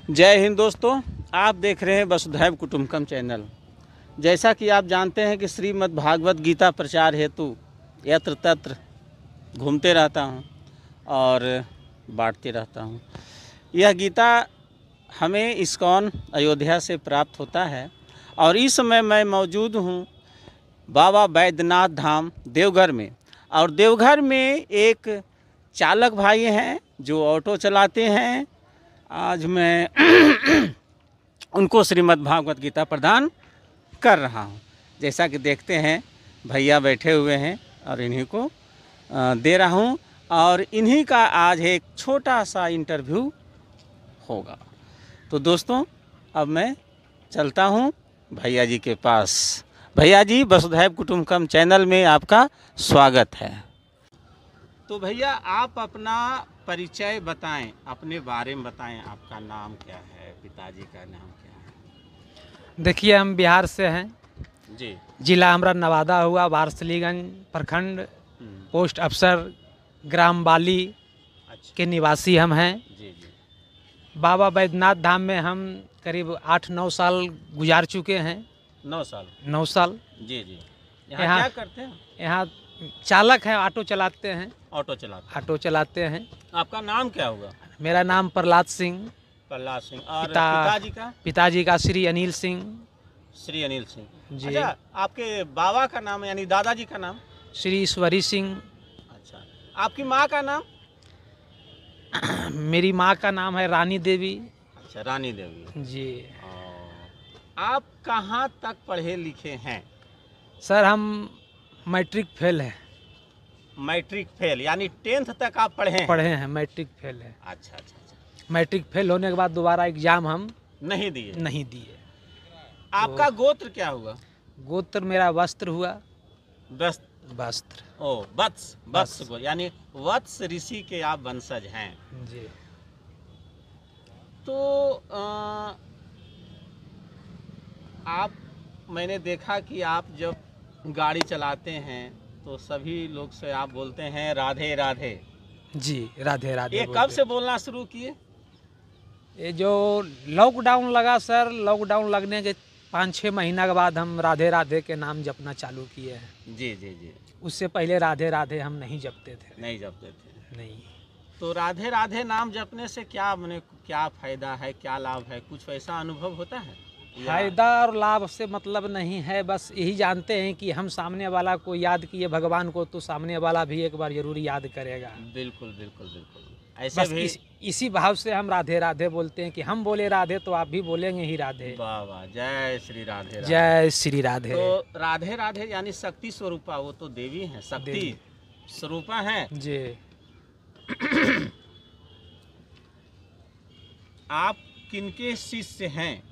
जय हिंद दोस्तों, आप देख रहे हैं वसुधैव कुटुंबकम चैनल। जैसा कि आप जानते हैं कि श्रीमद् भागवत गीता प्रचार हेतु यत्र तत्र घूमते रहता हूं और बांटते रहता हूं। यह गीता हमें इस्कॉन अयोध्या से प्राप्त होता है और इस समय मैं मौजूद हूं बाबा बैद्यनाथ धाम देवघर में। और देवघर में एक चालक भाई हैं जो ऑटो चलाते हैं। आज मैं उनको श्रीमद् भागवत गीता प्रदान कर रहा हूं। जैसा कि देखते हैं भैया बैठे हुए हैं और इन्हीं को दे रहा हूं और इन्हीं का आज एक छोटा सा इंटरव्यू होगा। तो दोस्तों, अब मैं चलता हूं भैया जी के पास। भैया जी, वसुधैव कुटुंबकम चैनल में आपका स्वागत है। तो भैया, आप अपना परिचय बताएं, अपने बारे में बताएं। आपका नाम क्या है, पिताजी का नाम क्या है? देखिए, हम बिहार से हैं जी। जिला हमारा नवादा हुआ, वारसलीगंज प्रखंड, पोस्ट अफसर, ग्राम बाली अच्छा। के निवासी हम हैं। जी जी। बाबा बैद्यनाथ धाम में हम करीब 8-9 साल गुजार चुके हैं। 9 साल। 9 साल। जी जी। यहाँ क्या करते हैं? यहाँ चालक हैं, ऑटो चलाते हैं। ऑटो चलाते हैं। आपका नाम क्या होगा? मेरा नाम प्रहलाद सिंह। प्रहलाद सिंह। और पिताजी का? पिताजी का श्री अनिल सिंह। श्री अनिल सिंह जी। अच्छा, आपके बाबा का नाम यानी दादाजी का नाम? श्री ईश्वरी सिंह। अच्छा, आपकी माँ का नाम? मेरी माँ का नाम है रानी देवी। अच्छा, रानी देवी जी। आप कहाँ तक पढ़े लिखे हैं? सर, हम मैट्रिक फेल है। मैट्रिक फेल यानी 10th तक आप पढ़े हैं? मैट्रिक फेल है। अच्छा अच्छा अच्छा। मैट्रिक फेल होने के बाद दोबारा एग्जाम हम नहीं दिए? आपका गोत्र क्या हुआ? गोत्र मेरा वस्त्र हुआ। वस्त्र। ओ, वत्स यानी वत्स ऋषि के आप वंशज हैं। जी। तो आप, मैंने देखा कि आप जब गाड़ी चलाते हैं तो सभी लोग से आप बोलते हैं राधे राधे। जी, राधे राधे। ये कब से बोलना शुरू किए? ये जो लॉकडाउन लगा सर, लॉकडाउन लगने के 5-6 महीना के बाद हम राधे राधे के नाम जपना चालू किए हैं। जी जी जी। उससे पहले राधे राधे हम नहीं जपते थे। नहीं। तो राधे राधे नाम जपने से क्या फायदा है, क्या लाभ है? कुछ ऐसा अनुभव होता है? फायदा और लाभ से मतलब नहीं है, बस यही जानते हैं कि हम सामने वाला को याद किए भगवान को, तो सामने वाला भी एक बार जरूर याद करेगा। बिल्कुल बिल्कुल बिल्कुल। ऐसे बस भी इसी भाव से हम राधे राधे बोलते हैं कि हम बोले राधे तो आप भी बोलेंगे ही राधे। वाह वाह, जय श्री राधे। जय श्री राधे। तो राधे राधे यानी शक्ति स्वरूपा, वो तो देवी हैं, शक्ति स्वरूपा हैं जी। आप किनके शिष्य हैं?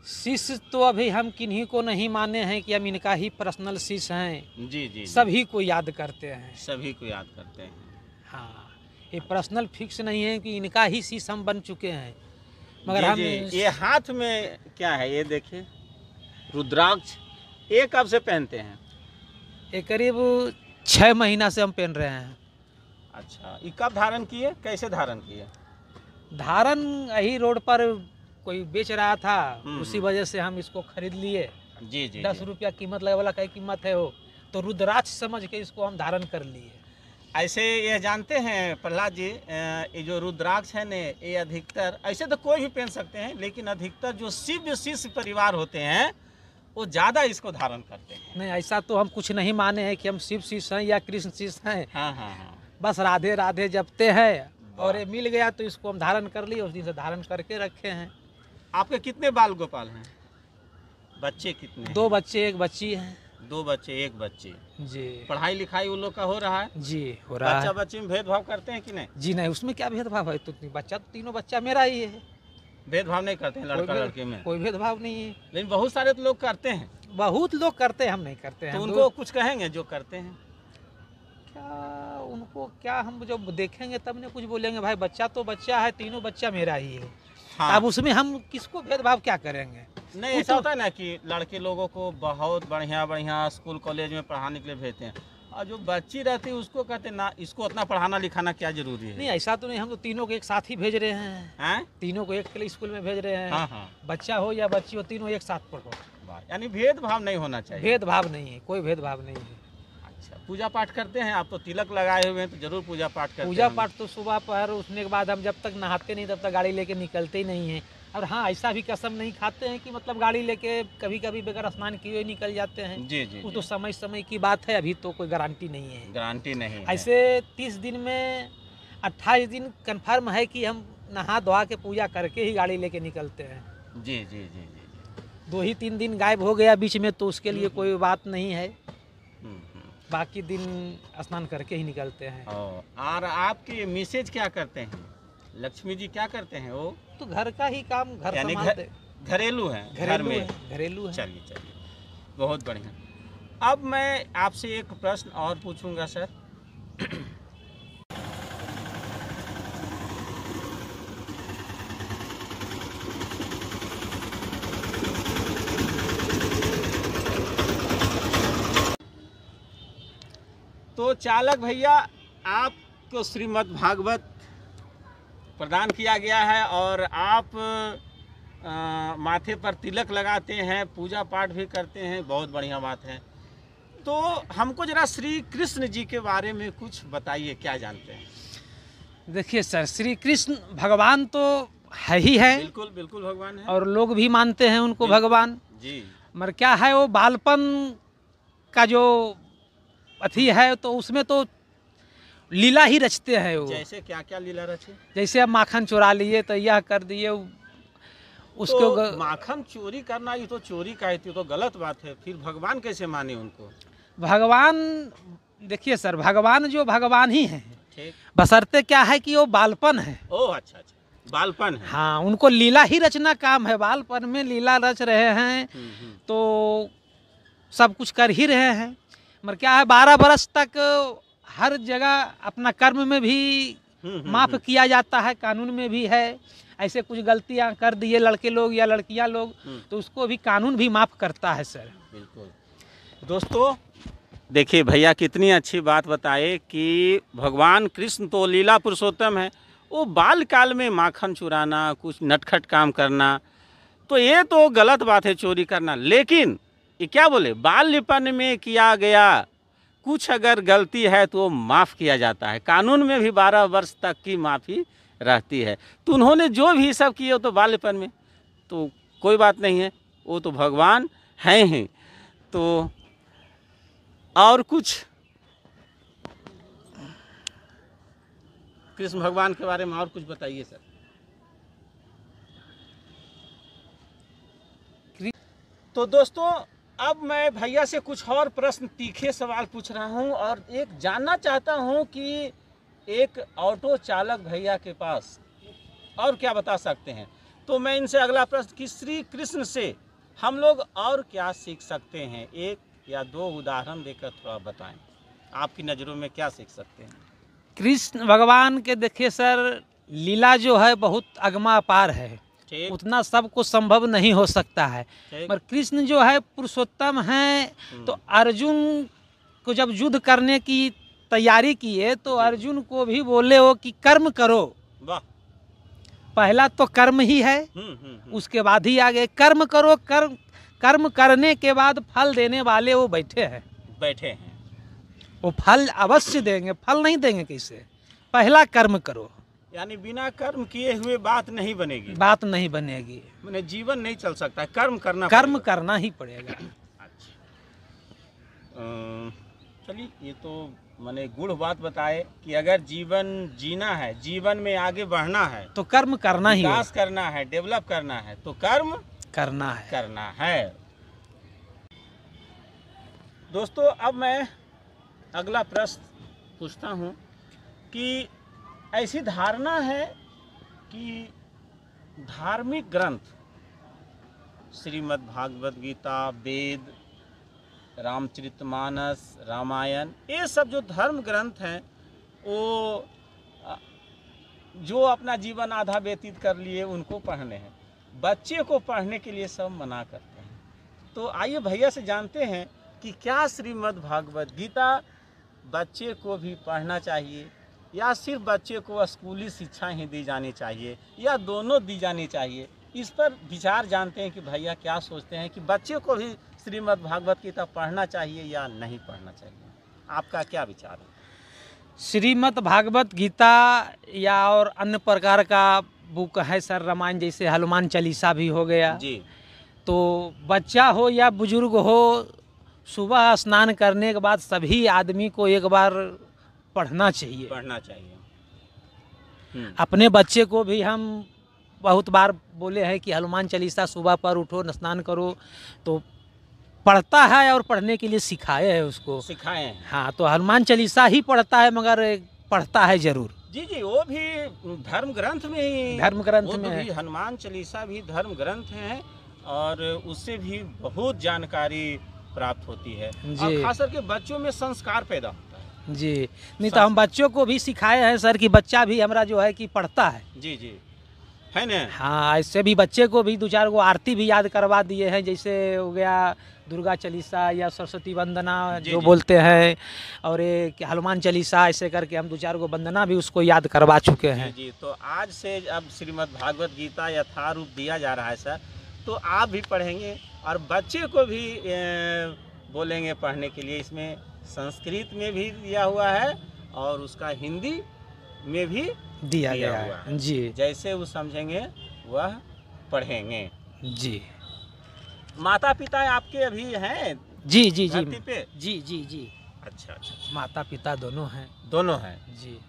शिष्य तो अभी हम किन्हीं को नहीं माने हैं कि हम इनका ही पर्सनल शिष्य हैं। जी जी। सभी को याद करते हैं। सभी को याद करते हैं। हाँ, ये पर्सनल फिक्स नहीं है कि इनका ही शिष्य हम बन चुके हैं, मगर जी, हम जी। ये हाथ में क्या है? ये देखिए, रुद्राक्ष। ये कब से पहनते हैं? ये करीब 6 महीना से हम पहन रहे हैं। अच्छा, ये कब धारण किए, कैसे धारण किए? धारण यही रोड पर कोई बेच रहा था, उसी हम्म। वजह से हम इसको खरीद लिए। जी जी। 10 रुपया कीमत लगे वाला, क्या कीमत है वो, तो रुद्राक्ष समझ के इसको हम धारण कर लिए। ऐसे ये जानते हैं प्रहलाद जी, ये जो रुद्राक्ष है ने, ये अधिकतर, ऐसे तो कोई भी पहन सकते हैं, लेकिन अधिकतर जो शिव शिष्य परिवार होते हैं वो ज़्यादा इसको धारण करते हैं। नहीं, ऐसा तो हम कुछ नहीं माने हैं कि हम शिव शिष्य हैं या कृष्ण शिष्य हैं। हाँ हाँ हाँ। बस राधे राधे जपते हैं और ये मिल गया तो इसको हम धारण कर लिए, उस दिन से धारण करके रखे हैं। आपके कितने बाल गोपाल हैं? बच्चे कितने हैं? 2 बच्चे, 1 बच्ची है। 2 बच्चे, 1 बच्ची। जी। पढ़ाई लिखाई उन लोग का हो रहा है? जी, हो रहा है। बच्चा बच्ची में भेदभाव करते हैं कि नहीं? जी नहीं, उसमें क्या भेदभाव है? तो बच्चा तो तीनों बच्चा मेरा ही है। भेदभाव नहीं करते हैं लड़का लड़के में? कोई भेदभाव नहीं है। लेकिन बहुत सारे तो लोग करते हैं। बहुत लोग करते हैं, हम नहीं करते हैं। तो उनको कुछ कहेंगे जो करते हैं? क्या उनको क्या, हम जब देखेंगे तब ने कुछ बोलेंगे। भाई, बच्चा तो बच्चा है, तीनों बच्चा मेरा ही है। हाँ। अब उसमें हम किसको भेदभाव क्या करेंगे? नहीं, ऐसा होता है ना कि लड़के लोगों को बहुत बढ़िया बढ़िया स्कूल कॉलेज में पढ़ाने के लिए भेजते हैं, और जो बच्ची रहती है उसको कहते ना, इसको उतना पढ़ाना लिखाना क्या जरूरी है? नहीं ऐसा तो नहीं, हम तो तीनों को एक साथ ही भेज रहे हैं। हैं? तीनों को एक के स्कूल में भेज रहे हैं। हाँ हाँ, बच्चा हो या बच्ची हो, तीनों एक साथ पढ़ो। वाह, यानी भेदभाव नहीं होना चाहिए। भेदभाव नहीं है, कोई भेदभाव नहीं है। अच्छा, पूजा पाठ करते हैं आप? तो तिलक लगाए हुए हैं तो जरूर पूजा पाठ करते हैं। पूजा पाठ तो सुबह पर उठने के बाद हम जब तक नहाते नहीं तब तक गाड़ी लेके निकलते ही नहीं है। और हाँ, ऐसा भी कसम नहीं खाते हैं कि मतलब गाड़ी लेके कभी कभी बगैर स्नान किए हुए निकल जाते हैं। जी जी, वो तो समय समय की बात है, अभी तो कोई गारंटी नहीं है। गारंटी नहीं है। ऐसे 30 दिन में 28 दिन कंफर्म है कि हम नहा धोआ के पूजा करके ही गाड़ी लेके निकलते हैं। जी जी जी जी। 2 ही 3 दिन गायब हो गया बीच में तो उसके लिए कोई बात नहीं है। हम्म। बाकी दिन स्नान करके ही निकलते हैं। और आपके मिसेज क्या करते हैं? लक्ष्मी जी क्या करते हैं वो? तो घर का ही काम, घर यानी संभालते। घरेलू हैं, घर में? घरेलू है। चलिए चलिए, बहुत बढ़िया। अब मैं आपसे एक प्रश्न और पूछूंगा सर। तो चालक भैया, आपको श्रीमद् भागवत प्रदान किया गया है और आप माथे पर तिलक लगाते हैं, पूजा पाठ भी करते हैं, बहुत बढ़िया बात है। तो हमको जरा श्री कृष्ण जी के बारे में कुछ बताइए, क्या जानते हैं? देखिए सर, श्री कृष्ण भगवान तो है ही है। बिल्कुल बिल्कुल भगवान है, और लोग भी मानते हैं उनको भगवान जी। मगर क्या है, वो बालपन का जो अथी है तो उसमें तो लीला ही रचते हैं वो। जैसे क्या क्या लीला रचे? जैसे अब माखन चुरा लिए तो यह कर दिए उसको। तो माखन चोरी करना, ये तो चोरी का है, तो गलत बात है। फिर भगवान कैसे माने उनको? भगवान, देखिए सर, भगवान जो भगवान ही है, ठीक। बशर्ते क्या है कि वो बालपन है। ओह अच्छा अच्छा, बालपन है। हाँ, उनको लीला ही रचना काम है, बालपन में लीला रच रहे हैं तो सब कुछ कर ही रहे हैं। मगर क्या है, 12 बरस तक हर जगह अपना कर्म में भी माफ़ किया जाता है, कानून में भी है। ऐसे कुछ गलतियां कर दिए लड़के लोग या लड़कियां लोग तो उसको भी कानून भी माफ़ करता है सर। बिल्कुल। दोस्तों देखिए भैया कितनी अच्छी बात बताए कि भगवान कृष्ण तो लीला पुरुषोत्तम है, वो बाल काल में माखन चुराना, कुछ नटखट काम करना, तो ये तो गलत बात है चोरी करना। लेकिन ये क्या बोले, बाल्यपन में किया गया कुछ अगर गलती है तो माफ़ किया जाता है। कानून में भी 12 वर्ष तक की माफ़ी रहती है। तो उन्होंने जो भी सब किए तो बाल्यपन में, तो कोई बात नहीं है, वो तो भगवान हैं ही। तो और कुछ कृष्ण भगवान के बारे में और कुछ बताइए सर। तो दोस्तों अब मैं भैया से कुछ और प्रश्न, तीखे सवाल पूछ रहा हूं और एक जानना चाहता हूं कि एक ऑटो चालक भैया के पास और क्या बता सकते हैं। तो मैं इनसे अगला प्रश्न कि श्री कृष्ण से हम लोग और क्या सीख सकते हैं? 1 या 2 उदाहरण देकर थोड़ा बताएं, आपकी नज़रों में क्या सीख सकते हैं? कृष्ण भगवान के देखिए सर, लीला जो है बहुत अगमा अपार है, उतना सबको संभव नहीं हो सकता है। पर कृष्ण जो है पुरुषोत्तम हैं। तो अर्जुन को जब युद्ध करने की तैयारी किए तो अर्जुन को भी बोले हो कि कर्म करो। वाह, पहला तो कर्म ही है, उसके बाद ही आगे कर्म करो। कर्म करने के बाद फल देने वाले वो बैठे हैं। वो फल अवश्य देंगे, फल नहीं देंगे कैसे? पहला कर्म करो, यानी बिना कर्म किए हुए बात नहीं बनेगी। बात नहीं बनेगी, मैंने जीवन नहीं चल सकता, कर्म करना ही पड़ेगा। अच्छा, चलिए, ये तो मैंने गूढ़ बात बताए कि अगर जीवन जीना है, जीवन में आगे बढ़ना है तो कर्म करना ही, विकास करना है, डेवलप करना है तो कर्म करना है। दोस्तों अब मैं अगला प्रश्न पूछता हूँ कि ऐसी धारणा है कि धार्मिक ग्रंथ श्रीमद् भागवत गीता, वेद, रामचरितमानस, रामायण, ये सब जो धर्म ग्रंथ हैं वो जो अपना जीवन आधा व्यतीत कर लिए उनको पढ़ने हैं, बच्चे को पढ़ने के लिए सब मना करते हैं। तो आइए भैया से जानते हैं कि क्या श्रीमद् भागवत गीता बच्चे को भी पढ़ना चाहिए, या सिर्फ बच्चे को स्कूली शिक्षा ही दी जानी चाहिए, या दोनों दी जानी चाहिए? इस पर विचार जानते हैं कि भैया क्या सोचते हैं कि बच्चे को भी श्रीमद् भागवत गीता पढ़ना चाहिए या नहीं पढ़ना चाहिए? आपका क्या विचार है? श्रीमद् भागवत गीता या और अन्य प्रकार का बुक है सर, रामायण जैसे हनुमान चालीसा भी हो गया जी। तो बच्चा हो या बुजुर्ग हो, सुबह स्नान करने के बाद सभी आदमी को एक बार पढ़ना चाहिए। पढ़ना चाहिए। अपने बच्चे को भी हम बहुत बार बोले हैं कि हनुमान चालीसा सुबह पर उठो, स्नान करो, तो पढ़ता है और पढ़ने के लिए सिखाए हैं उसको, सिखाए हैं। हाँ, तो हनुमान चालीसा ही पढ़ता है, मगर पढ़ता है जरूर। जी जी, वो भी धर्म ग्रंथ में ही, धर्म ग्रंथ में भी हनुमान चालीसा भी धर्म ग्रंथ है, और उससे भी बहुत जानकारी प्राप्त होती है, और खास करके बच्चों में संस्कार पैदा होता है। जी, नहीं तो हम बच्चों को भी सिखाए हैं सर कि बच्चा भी हमारा जो है कि पढ़ता है। जी जी, है ना? हाँ, ऐसे भी बच्चे को भी 2-4 गो आरती भी याद करवा दिए हैं, जैसे हो गया दुर्गा चालीसा या सरस्वती वंदना जो बोलते हैं, और एक हनुमान चालीसा, ऐसे करके हम 2-4 गो वंदना भी उसको याद करवा चुके हैं। जी, तो आज से अब श्रीमद् भागवत गीता यथारूप दिया जा रहा है सर, तो आप भी पढ़ेंगे और बच्चे को भी बोलेंगे पढ़ने के लिए। इसमें संस्कृत में भी दिया हुआ है और उसका हिंदी में भी दिया गया है। जी, जैसे वो समझेंगे वह पढ़ेंगे। जी। माता पिता आपके अभी हैं? जी जी जी पे? जी जी जी। अच्छा अच्छा, माता पिता दोनों हैं। दोनों हैं जी।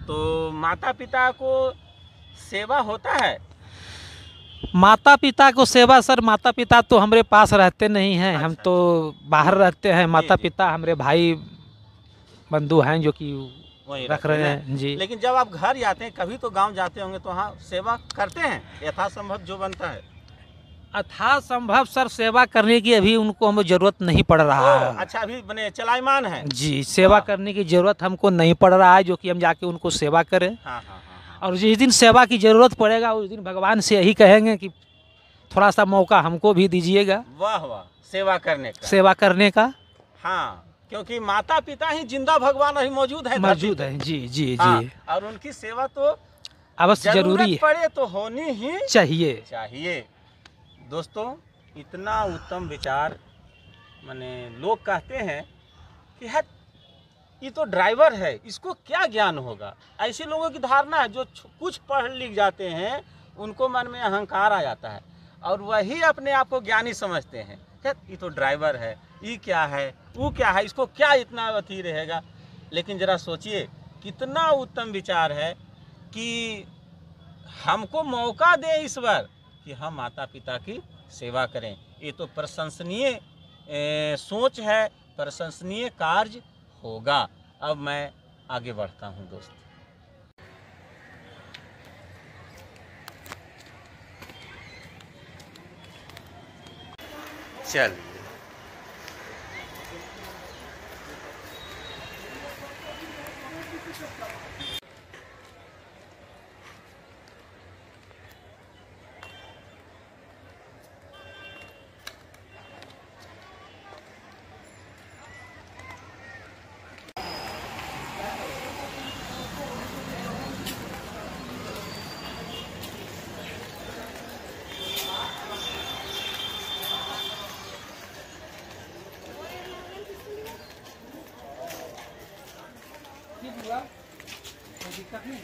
तो माता पिता को सेवा होता है? माता पिता को सेवा सर, माता पिता तो हमारे पास रहते नहीं हैं। अच्छा, हम तो बाहर रहते हैं। माता पिता हमारे भाई बंधु हैं जो कि रख रहे हैं जी। लेकिन जब आप घर जाते हैं, कभी तो गांव जाते होंगे, तो वहाँ सेवा करते हैं यथासंभव जो बनता है? यथासंभव सर सेवा करने की अभी उनको हमें जरूरत नहीं पड़ रहा है। अच्छा, अभी बने चलायमान है जी, सेवा करने की जरूरत हमको नहीं पड़ रहा है, जो कि हम जाके उनको सेवा करें। हाँ, और जिस दिन सेवा की जरूरत पड़ेगा उस दिन भगवान से यही कहेंगे कि थोड़ा सा मौका हमको भी दीजिएगा। वाह वाह, सेवा करने का, सेवा करने का। हाँ, क्योंकि माता पिता ही जिंदा भगवान ही मौजूद है जी जी जी। और उनकी सेवा तो अवश्य जरूरी पड़े तो होनी ही चाहिए। दोस्तों, इतना उत्तम विचार, माने लोग कहते हैं कि है ये तो ड्राइवर है, इसको क्या ज्ञान होगा। ऐसे लोगों की धारणा है, जो कुछ पढ़ लिख जाते हैं उनको मन में अहंकार आ जाता है और वही अपने आप को ज्ञानी समझते हैं। ये तो ड्राइवर है, ये क्या है, वो क्या है, इसको क्या इतना अथी रहेगा। लेकिन जरा सोचिए, कितना उत्तम विचार है कि हमको मौका दे ईश्वर कि हम माता पिता की सेवा करें। ये तो प्रशंसनीय सोच है, प्रशंसनीय कार्य होगा। अब मैं आगे बढ़ता हूँ दोस्त। चल दिक्कत नहीं।